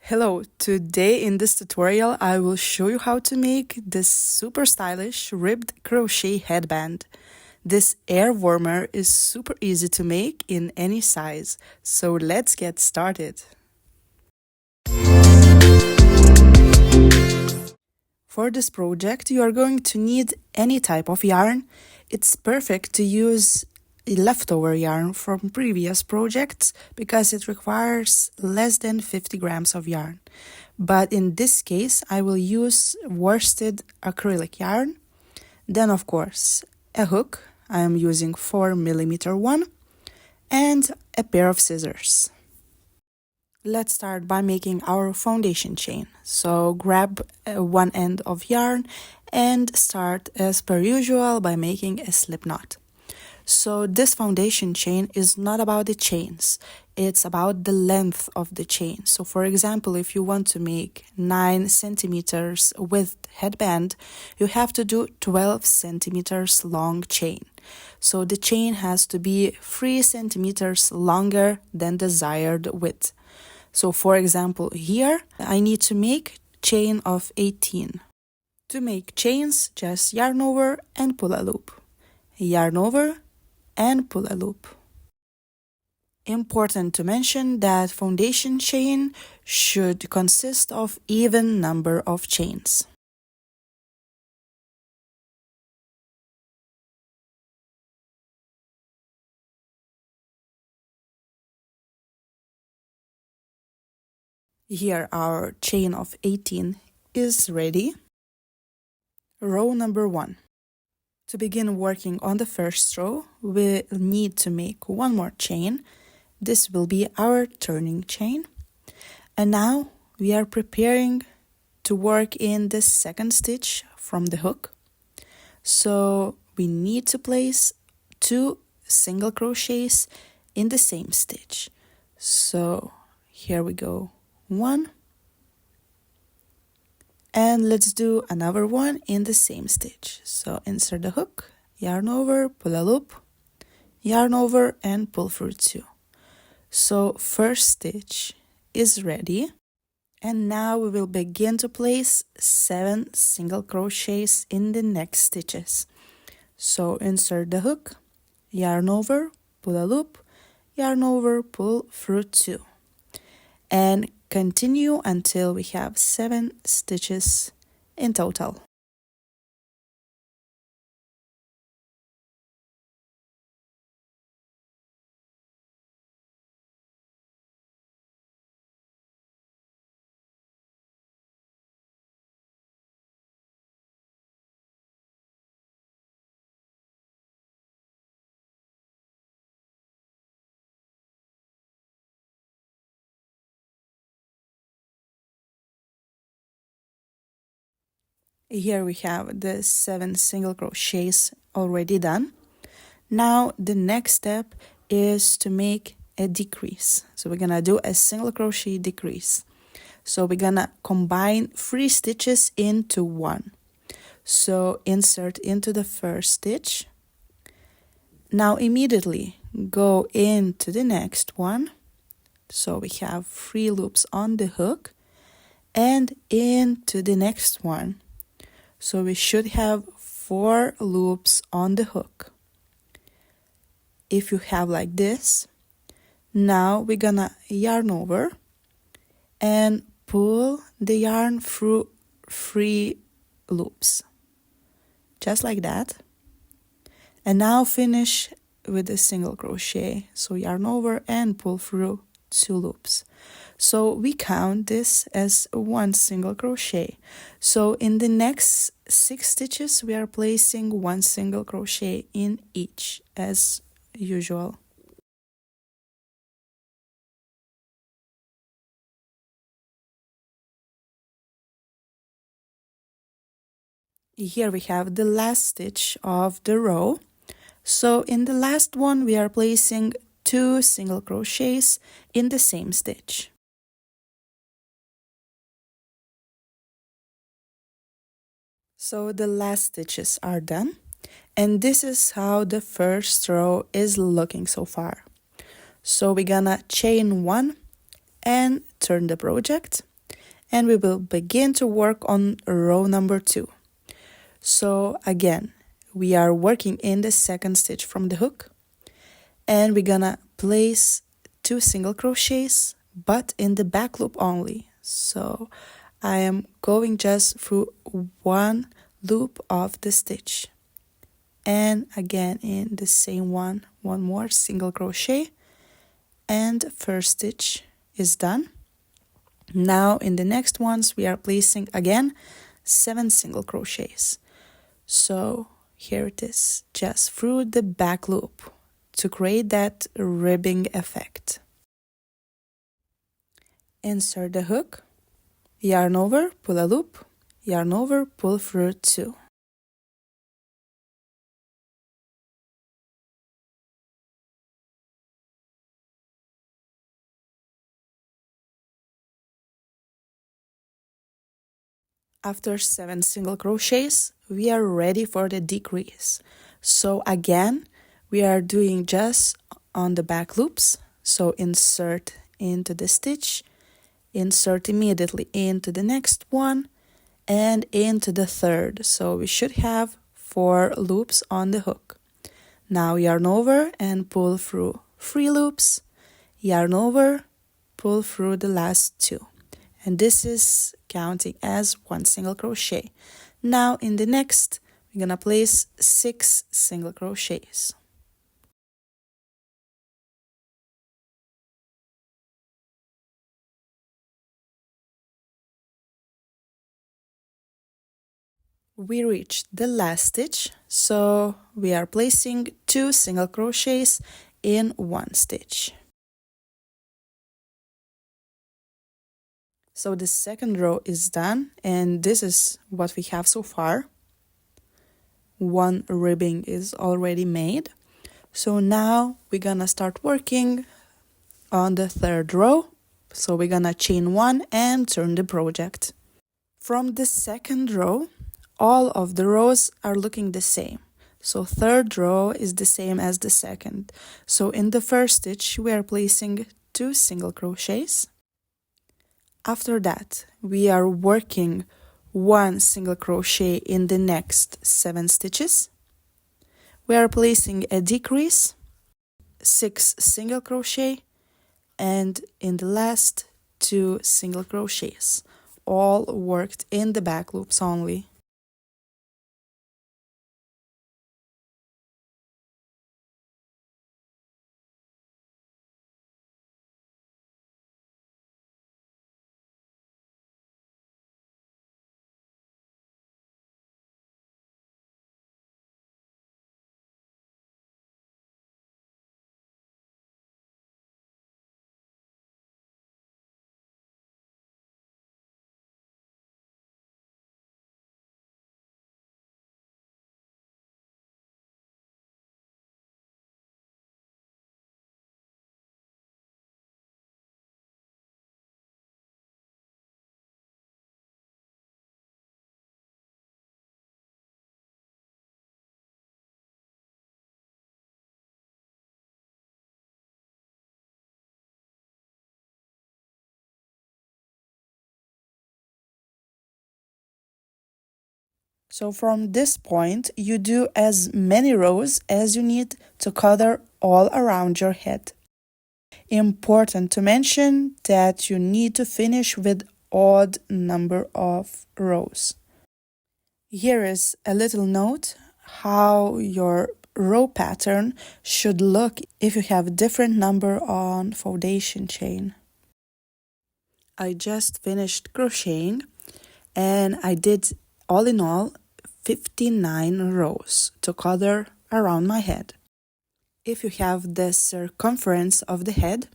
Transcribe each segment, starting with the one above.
Hello, today in this tutorial I will show you how to make this super stylish ribbed crochet headband. This air warmer is super easy to make in any size, so let's get started. For this project you are going to need any type of yarn. It's perfect to use leftover yarn from previous projects because it requires less than 50 grams of yarn. But in this case, I will use worsted acrylic yarn. Then, of course, a hook. I am using 4mm one and a pair of scissors. Let's start by making our foundation chain. So grab one end of yarn and start as per usual by making a slip knot. So this foundation chain is not about the chains, it's about the length of the chain. So for example, if you want to make 9 centimeters width headband, you have to do 12 centimeters long chain. So the chain has to be 3 centimeters longer than desired width. So for example, here I need to make chain of 18. To make chains, just yarn over and pull a loop. Yarn over and pull a loop. Important to mention that foundation chain should consist of even number of chains. Here our chain of 18 is ready. Row number 1. To begin working on the first row, we need to make one more chain. This will be our turning chain. And now we are preparing to work in the second stitch from the hook. So we need to place 2 single crochets in the same stitch. So here we go. 1. And let's do another one in the same stitch. So insert the hook, yarn over, pull a loop, yarn over and pull through 2. So first stitch is ready. And now we will begin to place 7 single crochets in the next stitches. So insert the hook, yarn over, pull a loop, yarn over, pull through 2. And continue until we have 7 stitches in total. Here we have the 7 single crochets already done. Now the next step is to make a decrease. So we're gonna do a single crochet decrease. So we're gonna combine 3 stitches into one. So insert into the first stitch. Now immediately go into the next one. So we have 3 loops on the hook and into the next one. So we should have 4 loops on the hook. If you have like this, now we're gonna yarn over and pull the yarn through 3 loops. Just like that. And now finish with a single crochet. So yarn over and pull through 2 loops. So we count this as 1 single crochet. So in the next 6 stitches we are placing 1 single crochet in each as usual. Here we have the last stitch of the row. So in the last one we are placing 2 single crochets in the same stitch. So the last stitches are done, and this is how the first row is looking so far. So we're gonna chain 1 and turn the project, and we will begin to work on row number 2. So again, we are working in the second stitch from the hook, and we're gonna place 2 single crochets, but in the back loop only. So I am going just through 1 loop of the stitch, and again in the same one more single crochet, and first stitch is done. Now in the next ones we are placing again 7 single crochets. So here it is, just through the back loop to create that ribbing effect. Insert the hook, yarn over, pull a loop, yarn over, pull through 2. After 7 single crochets, we are ready for the decrease. So again, we are doing just on the back loops. So insert into the stitch, insert immediately into the next one, and into the third. So we should have 4 loops on the hook. Now yarn over and pull through 3 loops, yarn over, pull through the last 2. And this is counting as 1 single crochet. Now in the next, we're gonna place 6 single crochets. We reached the last stitch, so we are placing 2 single crochets in 1 stitch. So the second row is done, and this is what we have so far. 1 ribbing is already made. So now we're gonna start working on the third row. So we're gonna chain 1 and turn the project. From the second row, all of the rows are looking the same. So third row is the same as the second. So in the first stitch, we are placing 2 single crochets. After that, we are working 1 single crochet in the next 7 stitches. We are placing a decrease, 6 single crochet, and in the last 2 single crochets, all worked in the back loops only. So from this point, you do as many rows as you need to cover all around your head. Important to mention that you need to finish with odd number of rows. Here is a little note how your row pattern should look if you have different number on foundation chain. I just finished crocheting and I did all in all 59 rows to cover around my head. If you have the circumference of the head,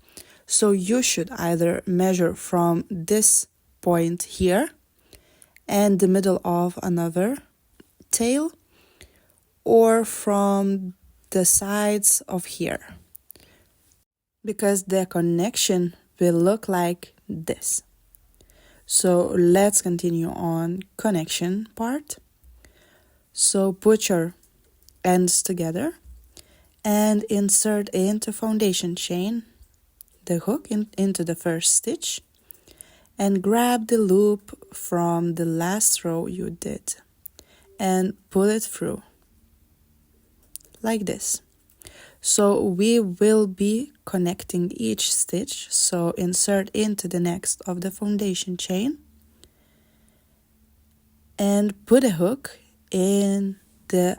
so you should either measure from this point here and the middle of another tail, or from the sides of here, because the connection will look like this. So let's continue on connection part. So put your ends together and insert into foundation chain the hook into the first stitch, and grab the loop from the last row you did and pull it through like this. So we will be connecting each stitch. So insert into the next of the foundation chain and put a hook in the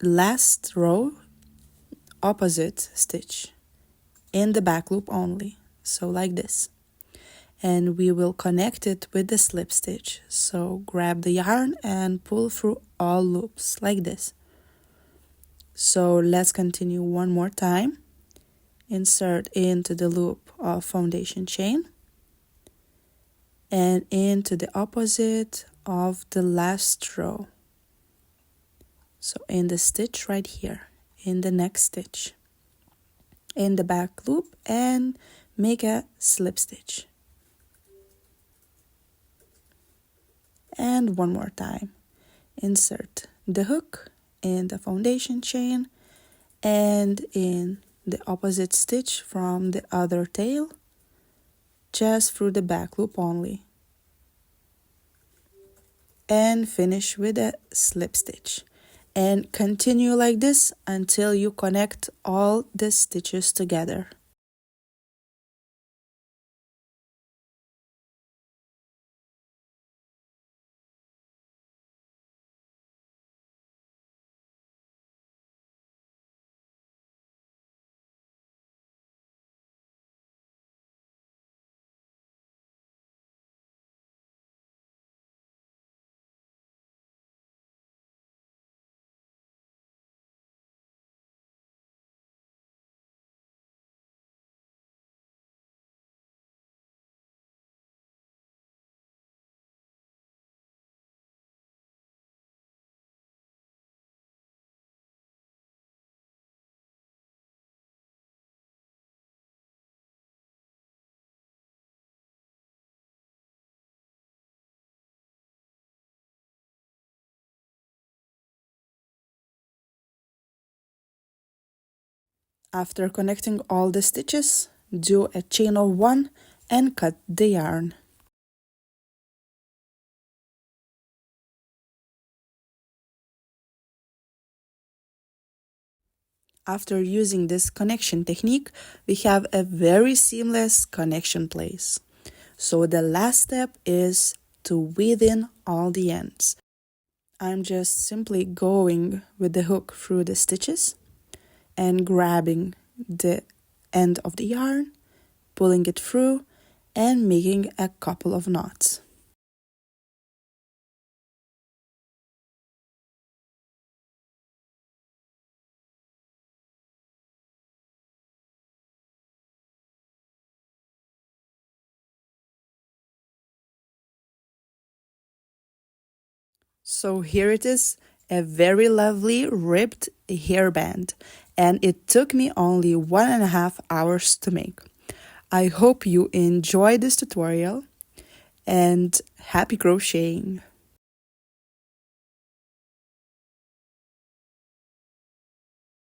last row opposite stitch in the back loop only, so like this. And we will connect it with the slip stitch. So grab the yarn and pull through all loops like this. So let's continue one more time. Insert into the loop of foundation chain and into the opposite of the last row. So in the stitch right here, in the next stitch, in the back loop, and make a slip stitch. And one more time, insert the hook in the foundation chain and in the opposite stitch from the other tail, just through the back loop only, and finish with a slip stitch. And continue like this until you connect all the stitches together. After connecting all the stitches, do a chain of 1 and cut the yarn. After using this connection technique, we have a very seamless connection place. So the last step is to weave in all the ends. I'm just simply going with the hook through the stitches and grabbing the end of the yarn, pulling it through, and making a couple of knots. So here it is, a very lovely ribbed hairband, and it took me only 1.5 hours to make. I hope you enjoyed this tutorial and happy crocheting!